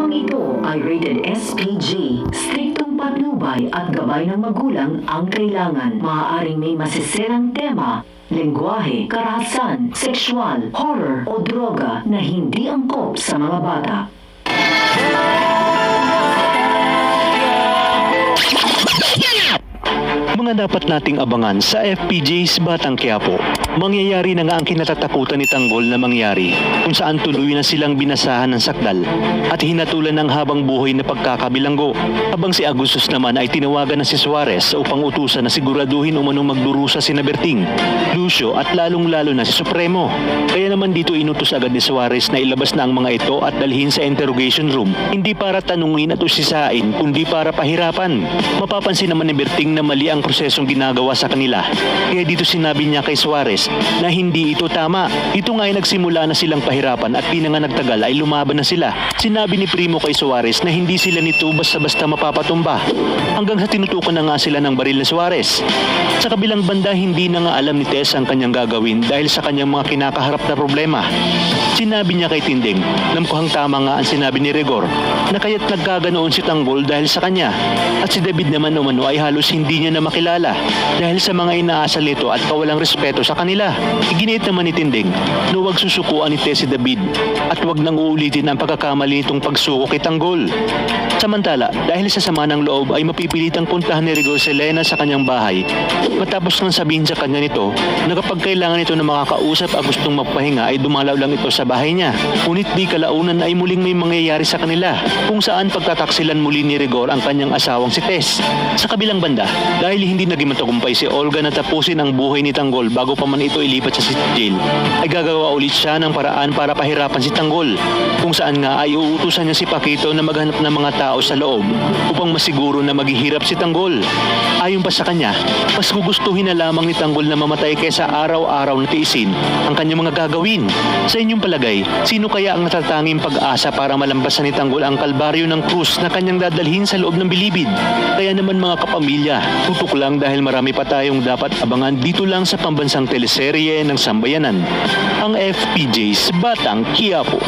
Programang ito ay rated SPG. Striktong patnubay at gabay ng magulang ang kailangan. Maaaring may masisirang tema, lengguwahe, karahasan, sexual, horror o droga na hindi angkop sa mga bata. Mga dapat nating abangan sa FPJ's Batang Quiapo. Mangyayari na nga ang kinatatakutan ni Tanggol na mangyari, kung saan tuloy na silang binasahan ng sakdal at hinatulan ng habang buhay na pagkakabilanggo. Habang si Agustus naman ay tinawagan na si Suarez upang utusan na siguraduhin umanong magdurusa si Berting, Lucio at lalong-lalo na si Supremo. Kaya naman dito inutos agad ni Suarez na ilabas na ang mga ito at dalhin sa interrogation room, hindi para tanungin at usisain, kundi para pahirapan. Mapapansin naman ni Berting na mali ang prosesong ginagawa sa kanila. Kaya dito sinabi niya kay Suarez na hindi ito tama. Ito nga ay nagsimula na silang pahirapan at di na nga nagtagal ay lumaban na sila. Sinabi ni Primo kay Suarez na hindi sila nito basta-basta mapapatumba. Hanggang sa tinutukan na nga sila ng baril ni Suarez. Sa kabilang banda, hindi na nga alam ni Tess ang kanyang gagawin dahil sa kanyang mga kinakaharap na problema. Sinabi niya kay Tinding na mukhang tama nga ang sinabi ni Rigor na kaya't nagkaganoon si Tanggol dahil sa kanya. At si David naman umano ay halos hindi niya na makilala dahil sa mga inaasal nito at kawalang respeto sa kanila. Iginit naman ni Tinding na huwag susukuan ni Tess si David at huwag nang uulitin ang pagkakamali nitong pagsuko kay Tanggol. Samantala, dahil sa sama ng loob ay mapipilitang puntahan ni Rigor si Lena sa kanyang bahay matapos nang sabihin sa kanya nito na kapag kailangan ito na makakausap at gustong magpahinga ay dumalaw lang ito sa bahay niya. Ngunit di kalaunan ay muling may mangyayari sa kanila kung saan pagtataksilan muli ni Rigor ang kanyang asawang si Tess. Sa kabilang banda, dahil hindi naging matagumpay si Olga na tapusin ang buhay ni Tanggol bago pa man ito ilipat sa jail, ay gagawa ulit siya ng paraan para pahirapan si Tanggol, kung saan nga ay uutusan niya si Paquito na maghanap ng mga tao sa loob upang masiguro na maghihirap si Tanggol. Ayon pa sa kanya, mas gugustuhin na lamang ni Tanggol na mamatay kaysa araw-araw na tiisin ang kanyang mga gagawin. Sa inyong palagay, sino kaya ang natatanging pag-asa para malampasan ni Tanggol ang kalbaryo ng krus na kanyang dadalhin sa loob ng bilibid? Kaya naman mga kapamilya, tutok lang dahil marami pa tayong dapat abangan dito lang sa pambansang teleserye ng Sambayanan, ang FPJ's Batang Quiapo.